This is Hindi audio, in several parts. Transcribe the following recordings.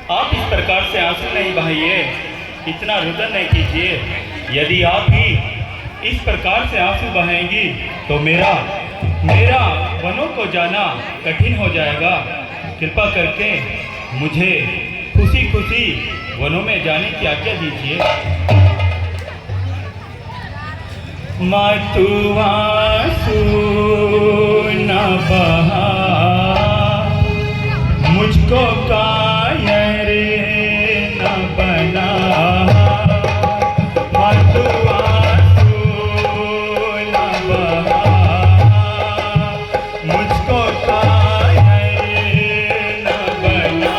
आप इस प्रकार से आंसू नहीं बहाइए, इतना रुदन नहीं कीजिए। यदि आप ही इस प्रकार से आंसू बहाएंगी तो मेरा वनों को जाना कठिन हो जाएगा। कृपा करके मुझे खुशी खुशी वनों में जाने की आज्ञा दीजिए। मातु आंसू न बहा, मुझको कायर न बना। मातु आंसू न बहा, मुझको कायर न बना।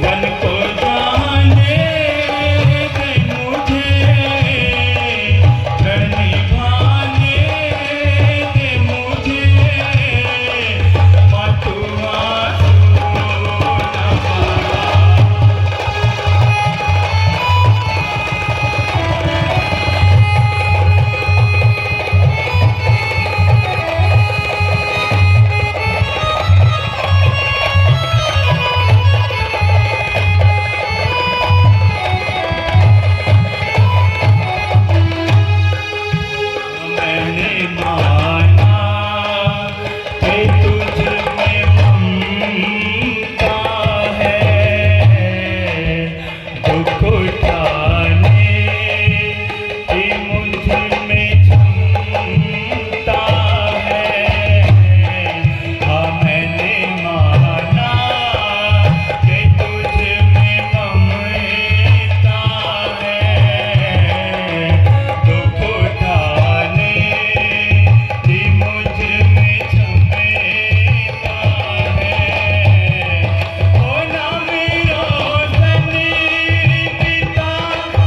वन को जाने दे मुझे, रण निभाने दे मुझे। मातु आंसू न बहा। मैंने माना कि तुझ में ममता है, दुख उठाने की मुझ में क्षमता है। हाँ मैंने माना कि तुझ में ममता है, दुख उठाने की मुझ में क्षमता है। हो ना मेरो सनी पिता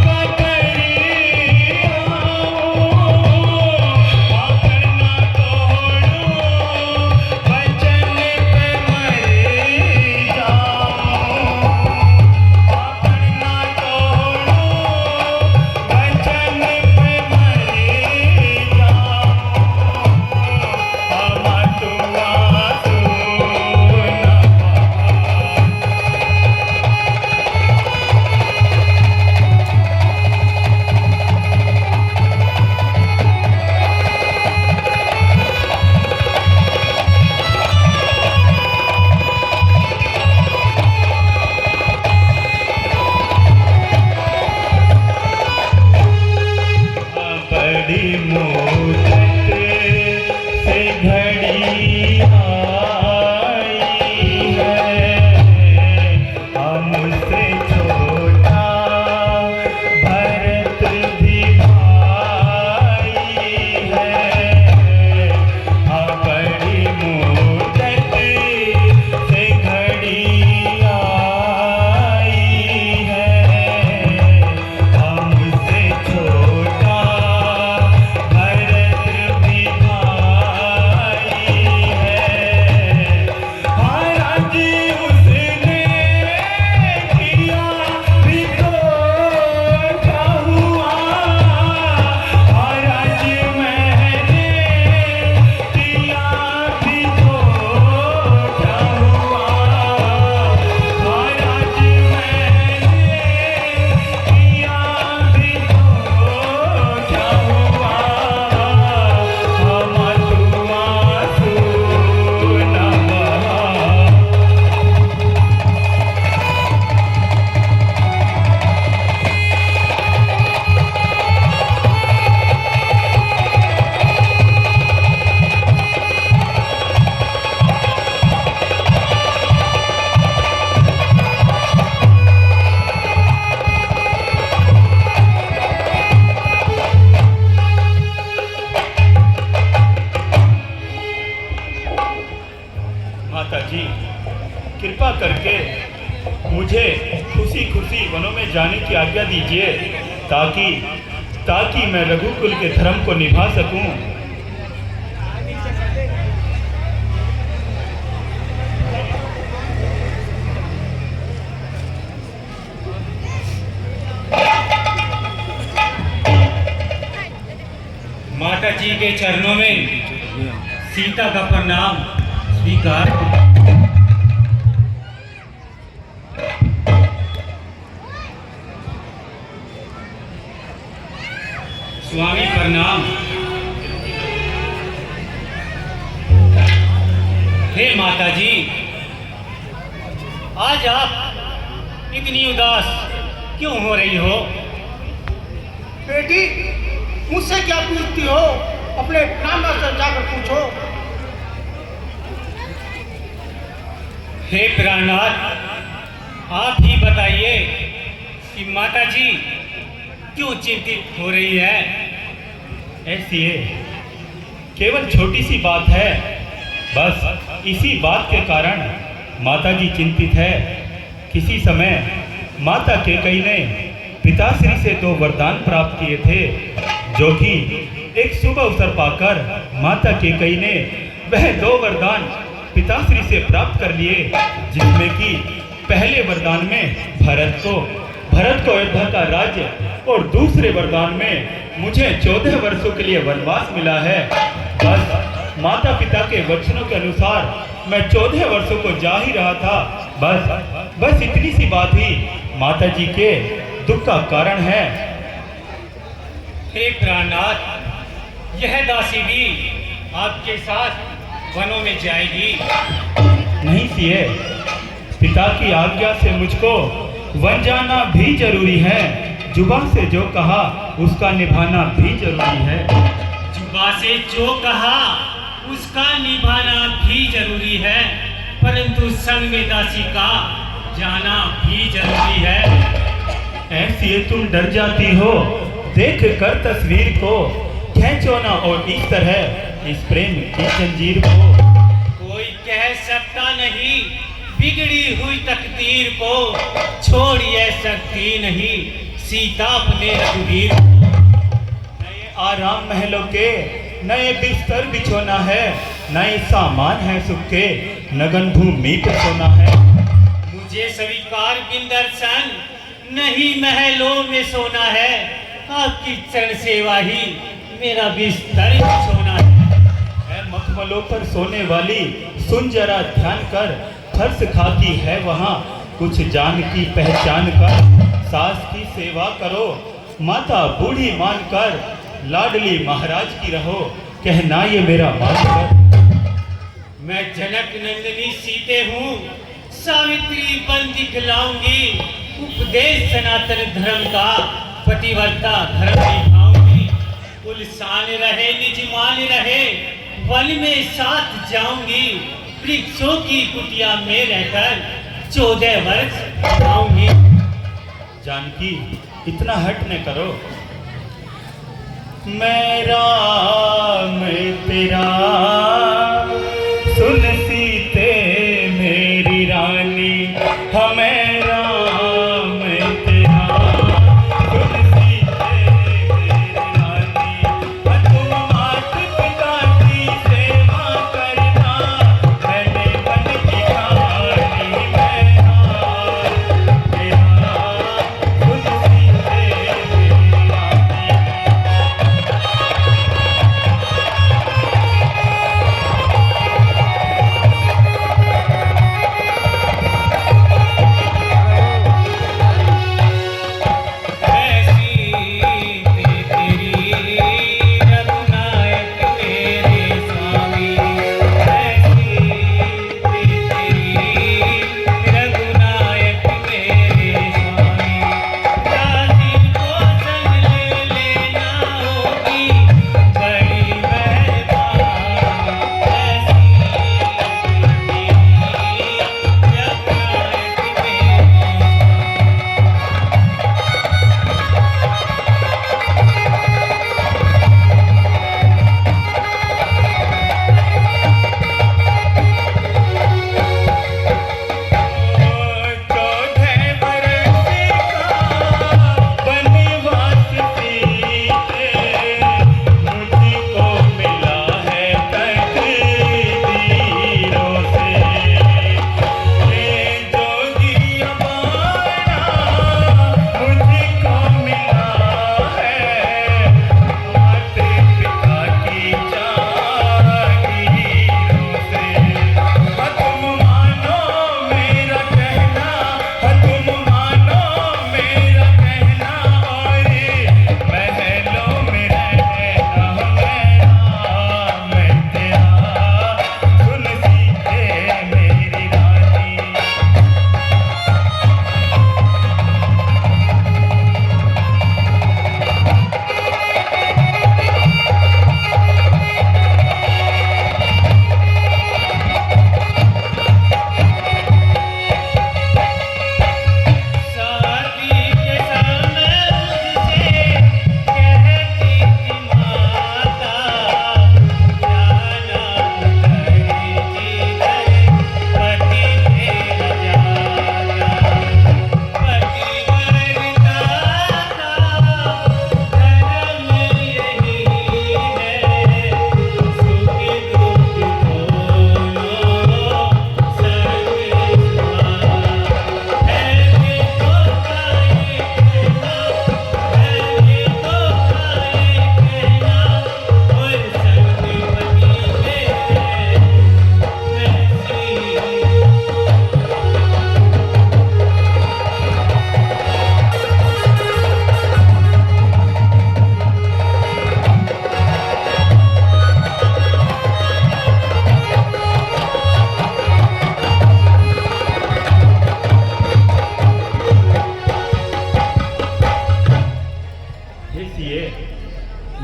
का करिया, आकर ना तोड़ो वचन पे मर जाऊं। आकर ना तोड़ो वचन पे मर जाऊं। मातु आंसू न बहा। बड़ी मुद्दत से घड़ी आई है, हमसे छोटा भरत भी भाई है। हाँ बड़ी मुद्दत से घड़ी आई है, हमसे छोटा भरत भी भाई है। हाँ राज्य उसने किया भी तो क्या हुआ। हाँ राज्य मैंने किया भी तो क्या हुआ। हाँ राज्य मैंने किया भी तो क्या हुआ। हाँ मातु आंसू न बहा। माता जी कृपा करके मुझे खुशी खुशी वनों में जाने की आज्ञा दीजिए, ताकि मैं रघुकुल के धर्म को निभा सकूं। माता जी के चरणों में सीता का प्रणाम स्वीकार। स्वामी प्रणाम। हे माता जी, आज आप इतनी उदास क्यों हो रही हो? बेटी, मुझसे क्या पूछती हो? अपने ब्राह्मण से जाकर पूछो। हे प्राणनाथ, आप ही बताइए कि माता जी क्यों चिंतित हो रही है? ऐसी है, केवल छोटी सी बात है, बस इसी बात के कारण माता जी चिंतित है। किसी समय माता केकई ने पिताश्री से 2 वरदान प्राप्त किए थे, जो कि एक शुभ अवसर पाकर माता केकई ने वह 2 वरदान पिताश्री से प्राप्त कर लिए, जिसमें कि पहले वरदान में भरत को अयोध्या का राज्य और दूसरे वरदान में मुझे 14 वर्षों के लिए वनवास मिला है। बस माता पिता के वचनों के अनुसार मैं 14 वर्षों को जा ही रहा था। बस इतनी सी बात ही माता जी के दुख का कारण है। हे प्राणनाथ, यह दासी भी आपके साथ वनों में जाएगी? नहीं सिए, पिता की आज्ञा से मुझको वन जाना भी जरूरी है। जुबान से जो कहा उसका निभाना भी जरूरी है। जुबा से जो कहा उसका निभाना भी जरूरी है, परंतु संग में दासी का जाना भी जरूरी है। ऐसी तुम डर जाती हो देख कर तस्वीर को, खींचो ना और इस तरह इस प्रेम की जंजीर को। कोई कह सकता नहीं बिगड़ी हुई तकदीर को, छोड़िए सकती नहीं सीता अपने रघुवीर को। नए आराम महलों के नए बिस्तर बिछोना है, नए सामान है सुख के नगन भूमि पे सोना है। मुझे स्वीकार बिन दर्शन नहीं महलों में सोना है, आपकी चरण सेवा ही मेरा बिस्तर बिछोना है। मखमलों पर सोने वाली सुन जरा ध्यान कर, फर्श खाती है वहाँ कुछ जान की पहचान कर। सास की सेवा करो माता बूढ़ी मान कर, लाडली महाराज की रहो कहना ये मेरा मान कर। मैं जनक नंदिनी सीते हूँ, सावित्री बन दिखलाऊंगी, उपदेश सनातन धर्म का पतिव्रता धर्म निभाऊंगी। कुलसान रहे निज मान रहे, वन में साथ जाऊंगी, वृक्षों की कुटिया में रहकर 14 वर्ष आऊंगी। जानकी, इतना हट न करो। मैं राम तेरा सुन सीते मेरी रानी, हमें राम तेरा सुन सीते मेरी रानी। तुम मात पिता की सेवा करना, मैंने मन की ठानी। मैं राम तेरा सुन सीते मेरी रानी।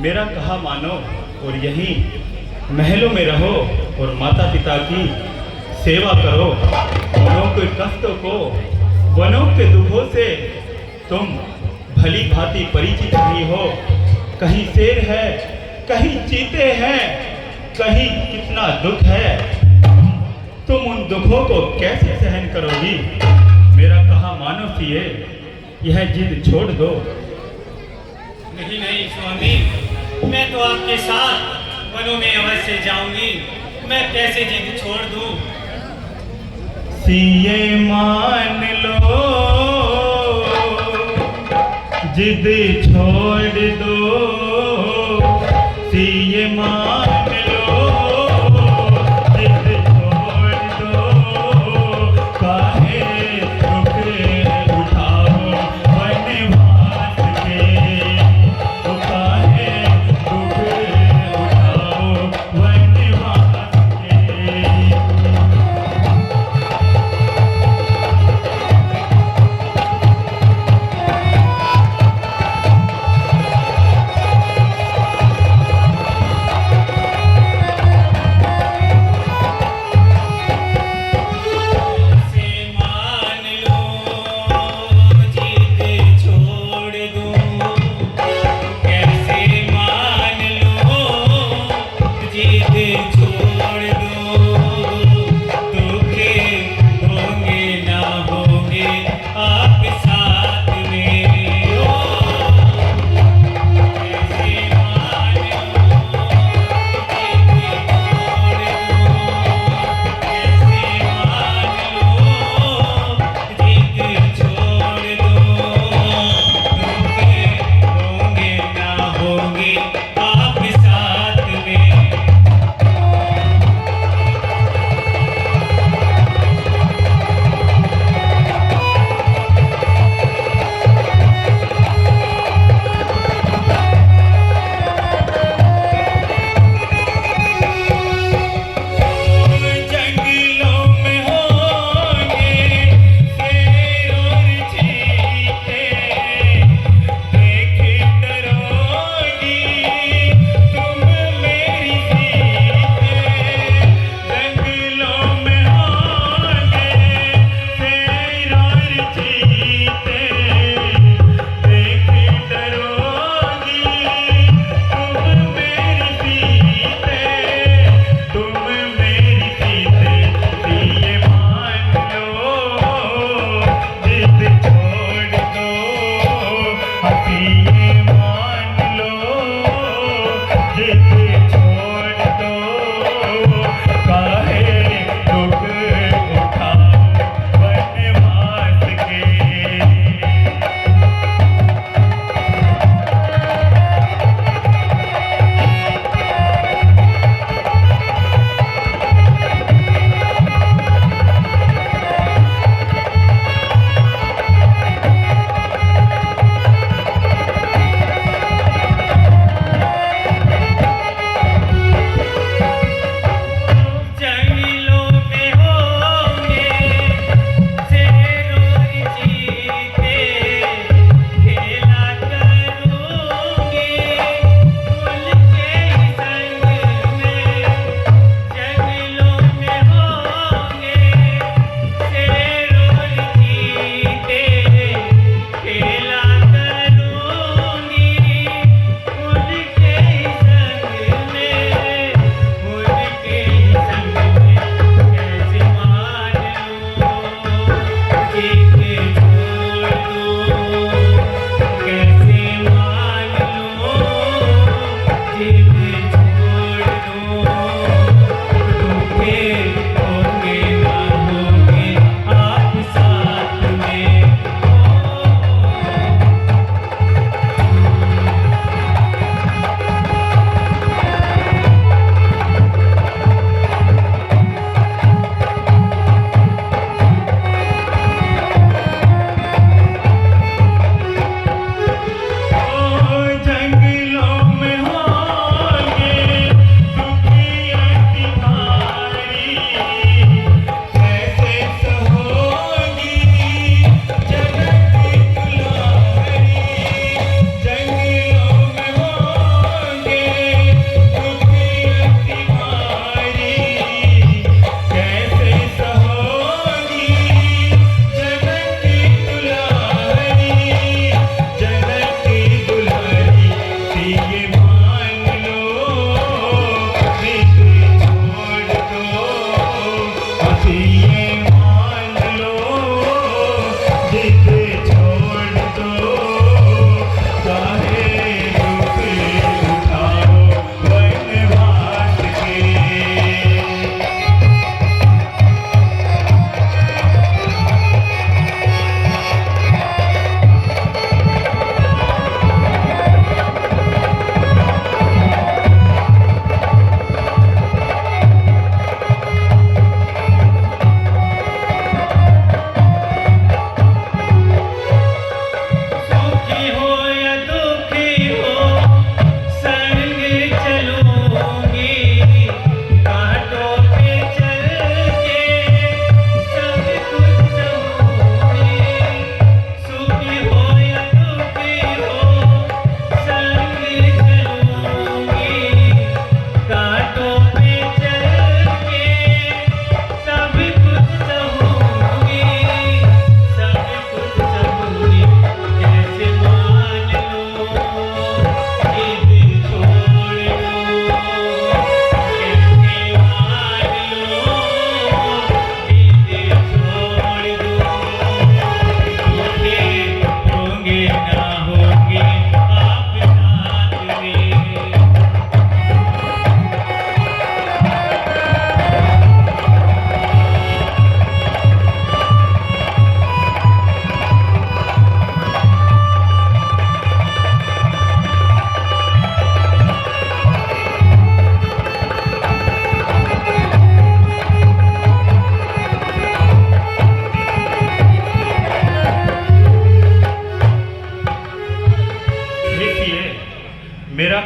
मेरा कहा मानो और यहीं महलों में रहो और माता पिता की सेवा करो। वनों के कष्टों को, वनों के दुखों से तुम भली भांति परिचित नहीं हो। कहीं शेर है, कहीं चीते हैं, कहीं कितना दुख है। तुम उन दुखों को कैसे सहन करोगी? मेरा कहा मानो सिए, यह जिद छोड़ दो। नहीं नहीं स्वामी, मैं तो आपके साथ वनों में अवश्य जाऊंगी। मैं कैसे जिद छोड़ दूं? सिए मान लो, जिद छोड़ दो। सिए मान लो, जिद छोड़ दो। काहे दुख उठाओ वनवास के, ओ काहे दुख उठाओ वनवास के।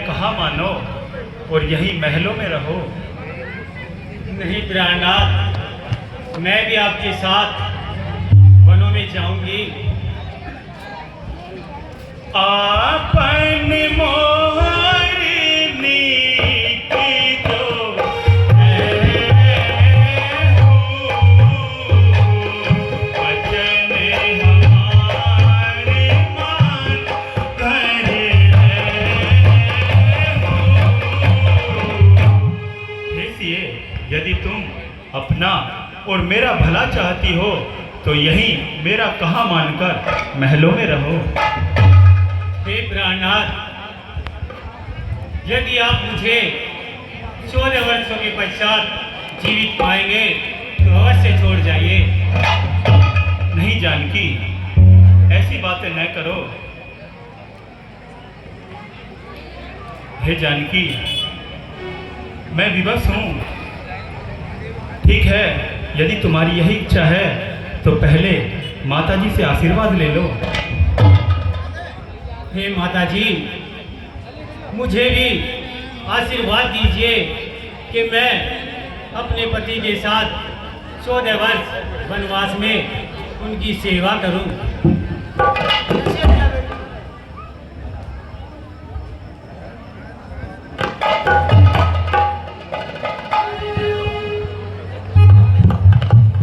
कहा मानो और यही महलों में रहो। नहीं प्राणनाथ, मैं भी आपके साथ वनों में जाऊंगी। आपन मोहरिनी की जो वचन हमारे मान करे हे सिए, यदि तुम अपना और मेरा भला चाहती हो तो यही मेरा कहा मानकर महलों में रहो। हे प्राणनाथ, यदि आप मुझे 14 वर्षों के पश्चात जीवित पाएंगे तो अवश्य छोड़ जाइए। नहीं जानकी, ऐसी बातें न करो। हे जानकी, मैं विवश हूँ। ठीक है, यदि तुम्हारी यही इच्छा है तो पहले माताजी से आशीर्वाद ले लो। हे माताजी, मुझे भी आशीर्वाद दीजिए कि मैं अपने पति के साथ 14 वर्ष वनवास में उनकी सेवा करूं।